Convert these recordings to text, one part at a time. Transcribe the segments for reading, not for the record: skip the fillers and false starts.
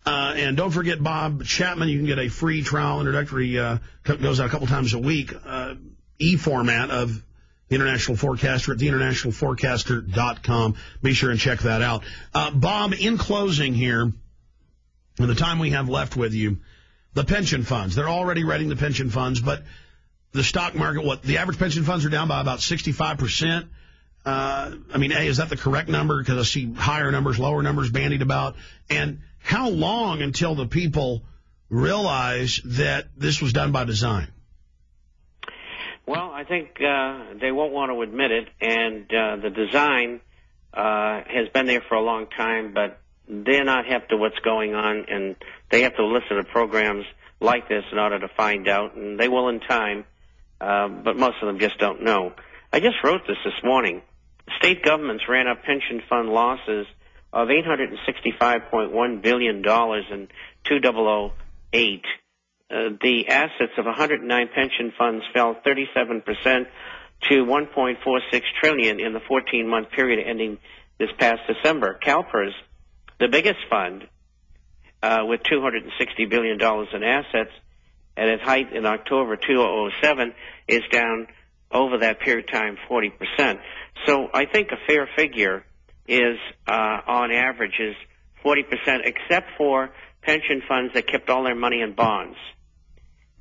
And don't forget Bob Chapman. You can get a free trial introductory, goes out a couple times a week, e-format of the International Forecaster at theinternationalforecaster.com. Be sure and check that out. Bob, in closing here, in the time we have left with you, the pension funds, they're already rating the pension funds, but the stock market, the average pension funds are down by about 65%. Is that the correct number? Because I see higher numbers, lower numbers bandied about. And how long until the people realize that this was done by design? Well, I think they won't want to admit it, and the design has been there for a long time, but they're not hip to what's going on, and they have to listen to programs like this in order to find out, and they will in time, but most of them just don't know. I just wrote this morning. State governments ran up pension fund losses of $865.1 billion in 2008. The assets of 109 pension funds fell 37% to $1.46 trillion in the 14-month period ending this past December. CalPERS, the biggest fund with $260 billion in assets, at its height in October 2007, is down over that period of time 40%. So I think a fair figure is, on average, is 40%, except for pension funds that kept all their money in bonds.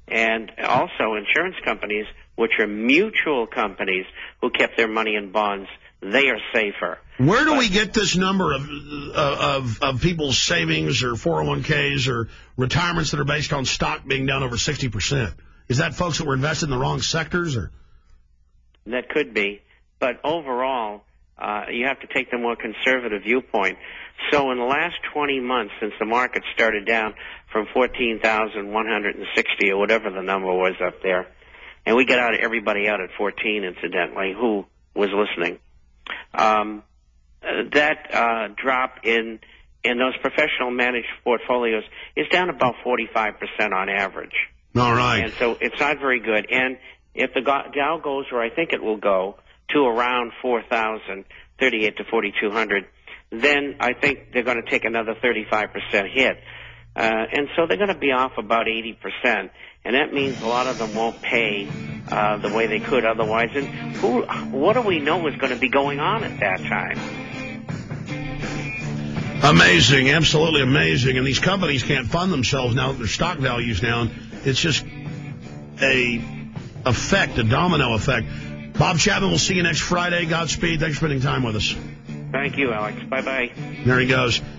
And also insurance companies, which are mutual companies who kept their money in bonds, they are safer. Where do we get this number of people's savings or 401ks or retirements that are based on stock being down over 60%? Is that folks that were invested in the wrong sectors? Or that could be. But overall, you have to take the more conservative viewpoint. So in the last 20 months, since the market started down from 14,160 or whatever the number was up there, and we got everybody out at 14, incidentally, who was listening, that drop in those professional managed portfolios is down about 45% on average. All right. And so it's not very good. And if the Dow goes where I think it will go, to around 4,000, 38 to 4,200, then I think they're going to take another 35% hit. And so they're going to be off about 80%. And that means a lot of them won't pay the way they could otherwise. And what do we know is going to be going on at that time? Amazing, absolutely amazing. And these companies can't fund themselves now that their stock value's down. It's just a domino effect. Bob Chapman, we'll see you next Friday. Godspeed. Thanks for spending time with us. Thank you, Alex. Bye-bye. There he goes.